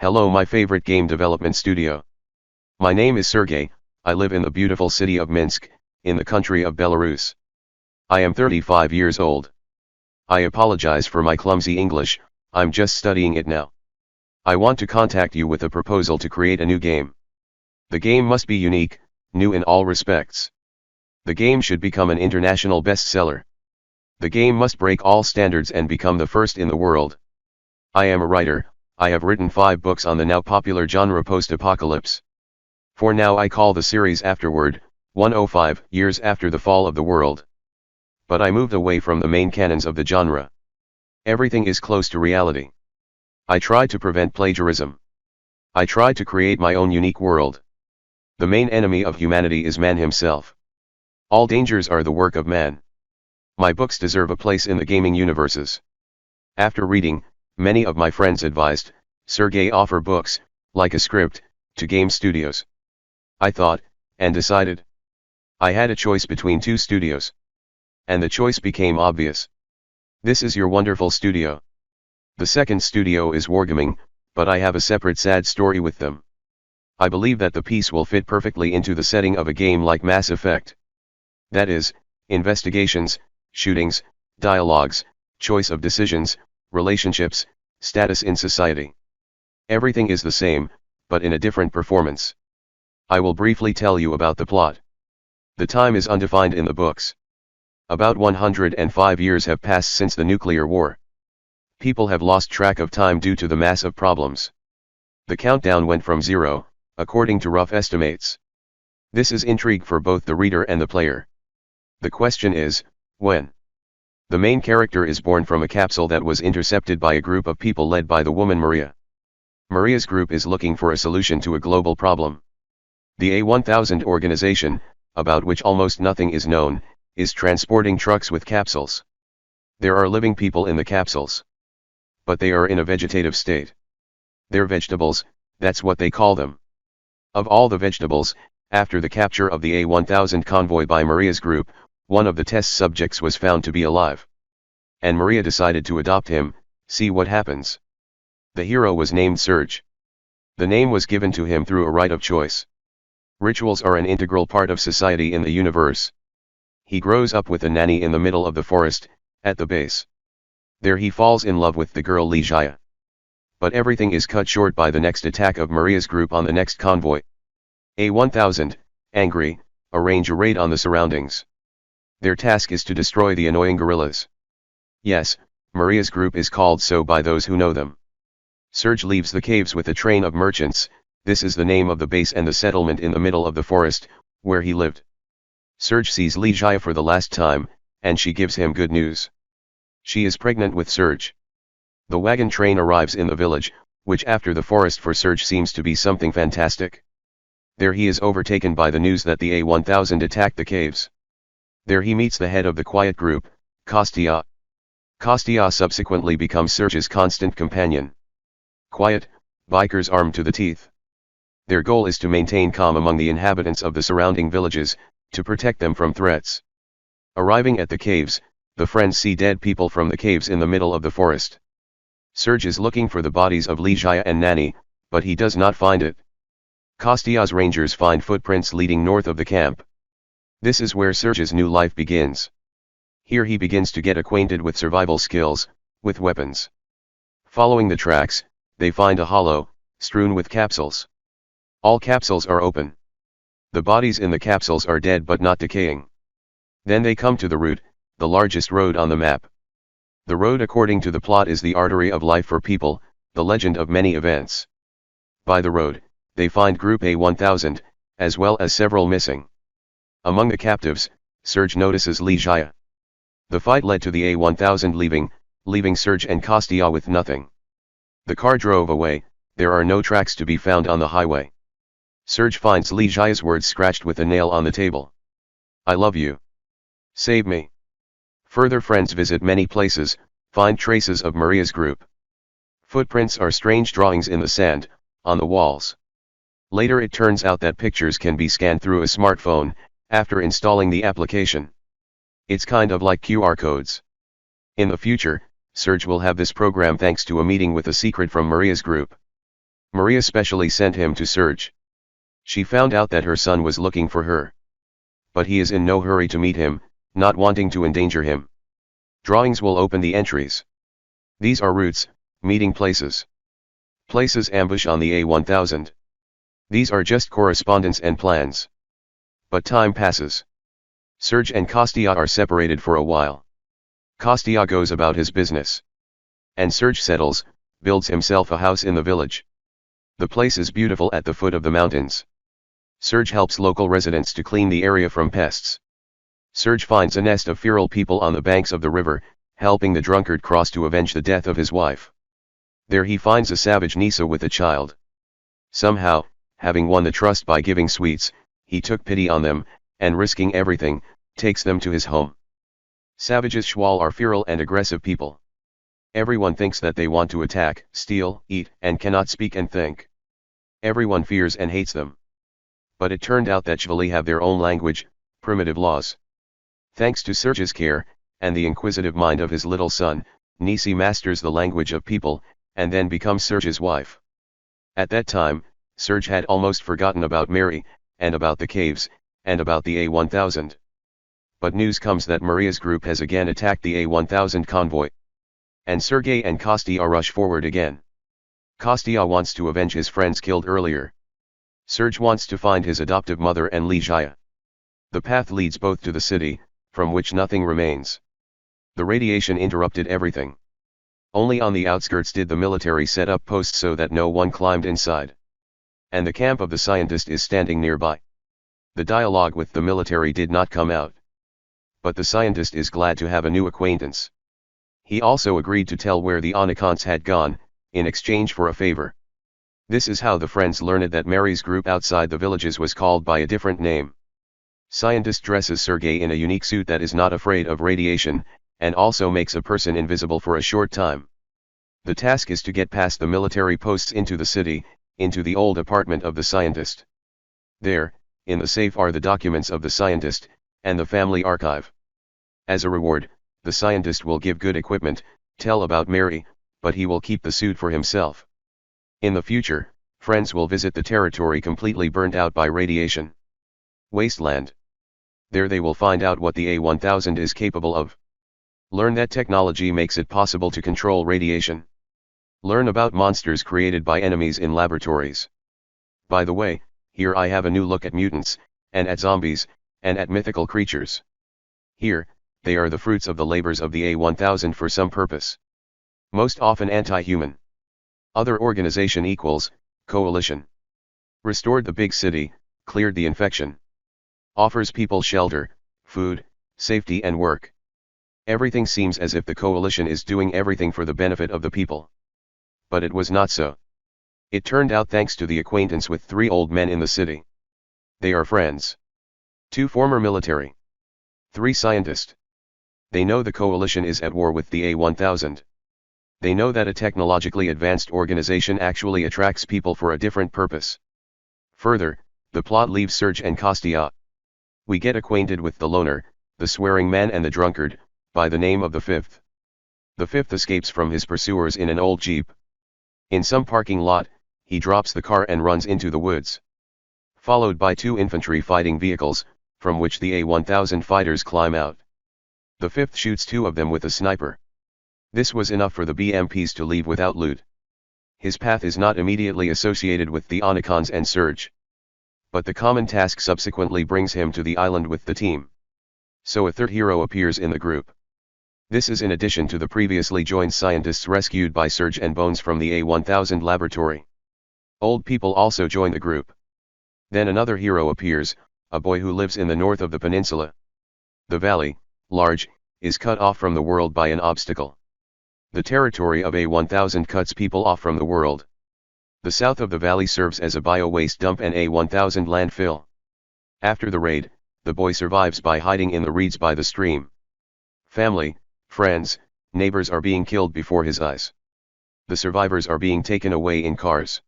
Hello, my favorite game development studio. My name is Sergey. I live in the beautiful city of Minsk, in the country of Belarus. I am 35 years old. I apologize for my clumsy English, I'm just studying it now. I want to contact you with a proposal to create a new game. The game must be unique, new in all respects. The game should become an international bestseller. The game must break all standards and become the first in the world. I am a writer. I have written 5 books on the now popular genre post-apocalypse. For now I call the series afterward, 105 years after the fall of the world. But I moved away from the main canons of the genre. Everything is close to reality. I try to prevent plagiarism. I try to create my own unique world. The main enemy of humanity is man himself. All dangers are the work of man. My books deserve a place in the gaming universes. After reading, many of my friends advised, Sergey, offer books, like a script, to game studios. I thought, and decided. I had a choice between 2 studios. And the choice became obvious. This is your wonderful studio. The second studio is Wargaming, but I have a separate sad story with them. I believe that the piece will fit perfectly into the setting of a game like Mass Effect. That is, investigations, shootings, dialogues, choice of decisions, relationships, status in society. Everything is the same, but in a different performance. I will briefly tell you about the plot. The time is undefined in the books. About 105 years have passed since the nuclear war. People have lost track of time due to the massive problems. The countdown went from 0, according to rough estimates. This is intrigue for both the reader and the player. The question is, when? The main character is born from a capsule that was intercepted by a group of people led by the woman Maria. Maria's group is looking for a solution to a global problem. The A1000 organization, about which almost nothing is known, is transporting trucks with capsules. There are living people in the capsules. But they are in a vegetative state. They're vegetables, that's what they call them. Of all the vegetables, after the capture of the A1000 convoy by Maria's group, one of the test subjects was found to be alive. And Maria decided to adopt him, see what happens. The hero was named Serge. The name was given to him through a right of choice. Rituals are an integral part of society in the universe. He grows up with a nanny in the middle of the forest, at the base. There he falls in love with the girl Lijaya. But everything is cut short by the next attack of Maria's group on the next convoy. A1000, angry, arrange a raid on the surroundings. Their task is to destroy the annoying guerrillas. Yes, Maria's group is called so by those who know them. Serge leaves the caves with a train of merchants. This is the name of the base and the settlement in the middle of the forest, where he lived. Serge sees Lijaya for the last time, and she gives him good news. She is pregnant with Serge. The wagon train arrives in the village, which after the forest for Serge seems to be something fantastic. There he is overtaken by the news that the A1000 attacked the caves. There he meets the head of the quiet group, Kostya. Kostya subsequently becomes Serge's constant companion. Quiet, bikers armed to the teeth. Their goal is to maintain calm among the inhabitants of the surrounding villages, to protect them from threats. Arriving at the caves, the friends see dead people from the caves in the middle of the forest. Serge is looking for the bodies of Lijaya and Nani, but he does not find it. Kostya's rangers find footprints leading north of the camp. This is where Serge's new life begins. Here he begins to get acquainted with survival skills, with weapons. Following the tracks, they find a hollow, strewn with capsules. All capsules are open. The bodies in the capsules are dead but not decaying. Then they come to the route, the largest road on the map. The road according to the plot is the artery of life for people, the legend of many events. By the road, they find Group A1000, as well as several missing. Among the captives, Serge notices Lijaya. The fight led to the A1000 leaving Serge and Kostya with nothing. The car drove away, there are no tracks to be found on the highway. Serge finds Lijaya's words scratched with a nail on the table. I love you. Save me. Further friends visit many places, find traces of Maria's group. Footprints are strange drawings in the sand, on the walls. Later it turns out that pictures can be scanned through a smartphone, after installing the application. It's kind of like QR codes. In the future, Serge will have this program thanks to a meeting with a secret from Maria's group. Maria specially sent him to Serge. She found out that her son was looking for her. But he is in no hurry to meet him, not wanting to endanger him. Drawings will open the entries. These are routes, meeting places. Places ambush on the A1000. These are just correspondence and plans. But time passes. Serge and Kostya are separated for a while. Kostya goes about his business. And Serge settles, builds himself a house in the village. The place is beautiful at the foot of the mountains. Serge helps local residents to clean the area from pests. Serge finds a nest of feral people on the banks of the river, helping the drunkard cross to avenge the death of his wife. There he finds a savage Nisa with a child. Somehow, having won the trust by giving sweets, he took pity on them, and risking everything, takes them to his home. Savages Shwal are feral and aggressive people. Everyone thinks that they want to attack, steal, eat, and cannot speak and think. Everyone fears and hates them. But it turned out that Shvali have their own language, primitive laws. Thanks to Serge's care, and the inquisitive mind of his little son, Nisi masters the language of people, and then becomes Serge's wife. At that time, Serge had almost forgotten about Mary, and about the caves, and about the A1000. But news comes that Maria's group has again attacked the A1000 convoy. And Sergei and Kostya rush forward again. Kostya wants to avenge his friends killed earlier. Serge wants to find his adoptive mother and Lizhaya. The path leads both to the city, from which nothing remains. The radiation interrupted everything. Only on the outskirts did the military set up posts so that no one climbed inside. And the camp of the scientist is standing nearby. The dialogue with the military did not come out. But the scientist is glad to have a new acquaintance. He also agreed to tell where the Anaconds had gone, in exchange for a favor. This is how the friends learned that Mary's group outside the villages was called by a different name. Scientist dresses Sergei in a unique suit that is not afraid of radiation, and also makes a person invisible for a short time. The task is to get past the military posts into the city, into the old apartment of the scientist. There, in the safe are the documents of the scientist, and the family archive. As a reward, the scientist will give good equipment, tell about Mary, but he will keep the suit for himself. In the future, friends will visit the territory completely burned out by radiation. Wasteland. There they will find out what the A1000 is capable of. Learn that technology makes it possible to control radiation. Learn about monsters created by enemies in laboratories. By the way, here I have a new look at mutants, and at zombies, and at mythical creatures. Here, they are the fruits of the labors of the A1000 for some purpose. Most often anti-human. Other organization equals, coalition. Restored the big city, cleared the infection. Offers people shelter, food, safety and work. Everything seems as if the coalition is doing everything for the benefit of the people. But it was not so. It turned out thanks to the acquaintance with 3 old men in the city. They are friends. 2 former military. 3 scientists. They know the coalition is at war with the A1000. They know that a technologically advanced organization actually attracts people for a different purpose. Further, the plot leaves Serge and Kostya. We get acquainted with the loner, the swearing man and the drunkard, by the name of the fifth. The fifth escapes from his pursuers in an old jeep. In some parking lot, he drops the car and runs into the woods. Followed by 2 infantry fighting vehicles, from which the A1000 fighters climb out. The fifth shoots 2 of them with a sniper. This was enough for the BMPs to leave without loot. His path is not immediately associated with the Anaconds and Serge. But the common task subsequently brings him to the island with the team. So a third hero appears in the group. This is in addition to the previously joined scientists rescued by Serge and Bones from the A1000 laboratory. Old people also join the group. Then another hero appears, a boy who lives in the north of the peninsula. The valley, large, is cut off from the world by an obstacle. The territory of A1000 cuts people off from the world. The south of the valley serves as a bio-waste dump and A1000 landfill. After the raid, the boy survives by hiding in the reeds by the stream. Family, friends, neighbors are being killed before his eyes. The survivors are being taken away in cars.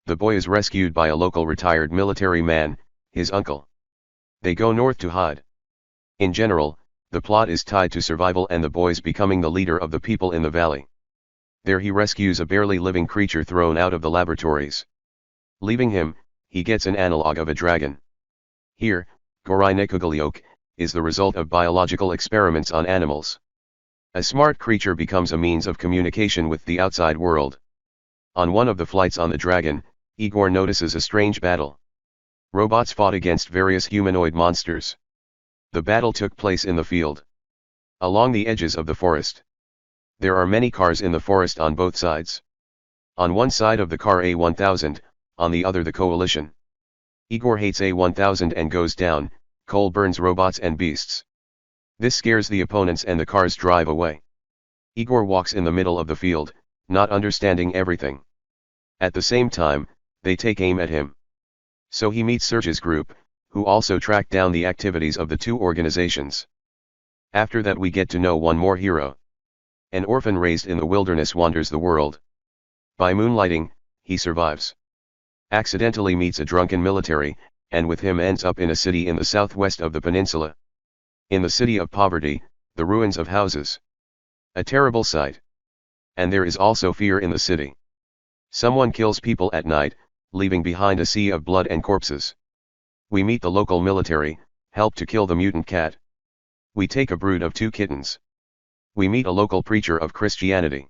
The boy is rescued by a local retired military man, his uncle. They go north to hide. In general, the plot is tied to survival and the boys becoming the leader of the people in the valley. There he rescues a barely living creature thrown out of the laboratories. Leaving him, he gets an analog of a dragon. Here, Gorai Nekugalyok, is the result of biological experiments on animals. A smart creature becomes a means of communication with the outside world. On one of the flights on the dragon, Igor notices a strange battle. Robots fought against various humanoid monsters. The battle took place in the field. Along the edges of the forest. There are many cars in the forest on both sides. On one side of the car A1000, on the other the coalition. Igor hates A1000 and goes down, coal burns robots and beasts. This scares the opponents and the cars drive away. Igor walks in the middle of the field, not understanding everything. At the same time, they take aim at him. So he meets Serge's group, who also track down the activities of the two organizations. After that we get to know one more hero. An orphan raised in the wilderness wanders the world. By moonlighting, he survives. Accidentally meets a drunken military, and with him ends up in a city in the southwest of the peninsula. In the city of poverty, the ruins of houses. A terrible sight. And there is also fear in the city. Someone kills people at night, leaving behind a sea of blood and corpses. We meet the local military, help to kill the mutant cat. We take a brood of 2 kittens. We meet a local preacher of Christianity.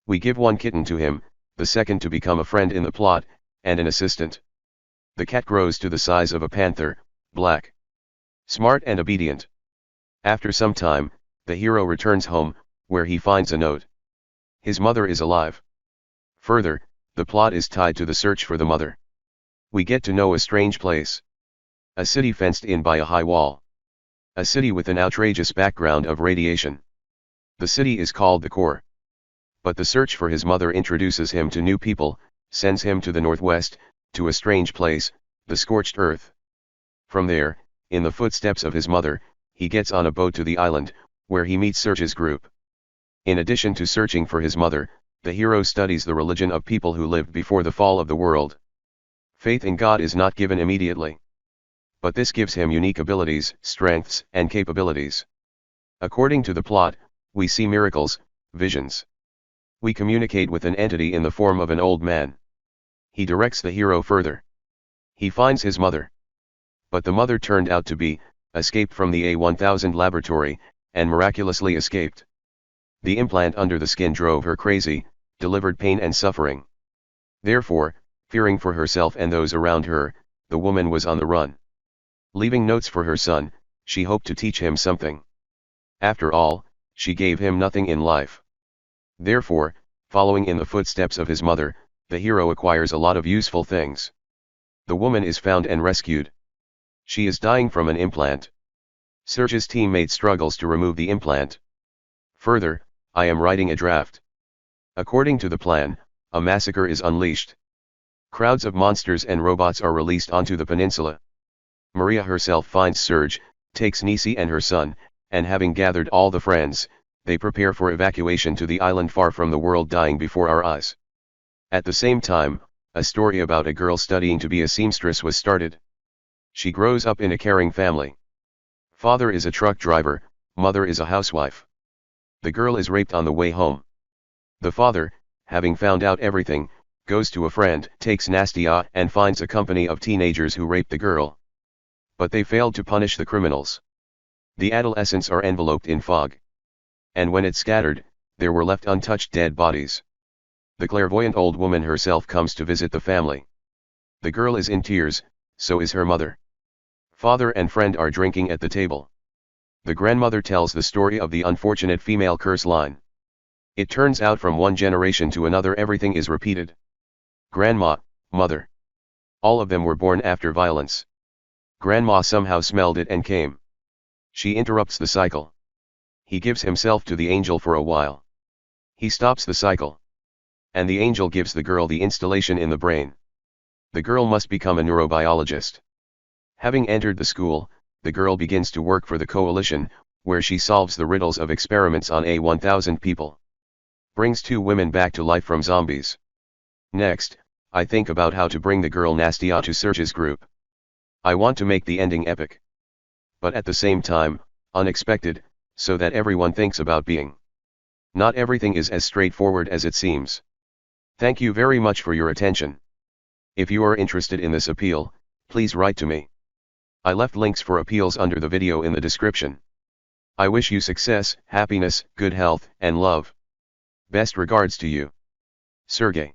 We give one kitten to him, the second to become a friend in the plot, and an assistant. The cat grows to the size of a panther, black, smart and obedient. After some time, the hero returns home, where he finds a note. His mother is alive. Further, the plot is tied to the search for the mother. We get to know a strange place. A city fenced in by a high wall. A city with an outrageous background of radiation. The city is called the Core. But the search for his mother introduces him to new people, sends him to the northwest, to a strange place, the scorched earth. From there, in the footsteps of his mother, he gets on a boat to the island, where he meets Serge's group. In addition to searching for his mother, the hero studies the religion of people who lived before the fall of the world. Faith in God is not given immediately. But this gives him unique abilities, strengths, and capabilities. According to the plot, we see miracles, visions. We communicate with an entity in the form of an old man. He directs the hero further. He finds his mother. But the mother turned out to be, escaped from the A1000 laboratory, and miraculously escaped. The implant under the skin drove her crazy, delivered pain and suffering. Therefore, fearing for herself and those around her, the woman was on the run. Leaving notes for her son, she hoped to teach him something. After all, she gave him nothing in life. Therefore, following in the footsteps of his mother, the hero acquires a lot of useful things. The woman is found and rescued. She is dying from an implant. Serge's teammate struggles to remove the implant. Further, I am writing a draft. According to the plan, a massacre is unleashed. Crowds of monsters and robots are released onto the peninsula. Maria herself finds Serge, takes Nisi and her son, and having gathered all the friends, they prepare for evacuation to the island far from the world dying before our eyes. At the same time, a story about a girl studying to be a seamstress was started. She grows up in a caring family. Father is a truck driver, mother is a housewife. The girl is raped on the way home. The father, having found out everything, goes to a friend, takes Nastia and finds a company of teenagers who raped the girl. But they failed to punish the criminals. The adolescents are enveloped in fog. And when it scattered, there were left untouched dead bodies. The clairvoyant old woman herself comes to visit the family. The girl is in tears, so is her mother. Father and friend are drinking at the table. The grandmother tells the story of the unfortunate female curse line. It turns out from one generation to another everything is repeated. Grandma, mother. All of them were born after violence. Grandma somehow smelled it and came. She interrupts the cycle. He gives himself to the angel for a while. He stops the cycle. And the angel gives the girl the installation in the brain. The girl must become a neurobiologist. Having entered the school, the girl begins to work for the coalition, where she solves the riddles of experiments on A1000 people. Brings 2 women back to life from zombies. Next, I think about how to bring the girl Nastia to Serge's group. I want to make the ending epic. But at the same time, unexpected, so that everyone thinks about being Not everything is as straightforward as it seems. Thank you very much for your attention. If you are interested in this appeal, please write to me. I left links for appeals under the video in the description. I wish you success, happiness, good health, and love. Best regards to you. Sergey.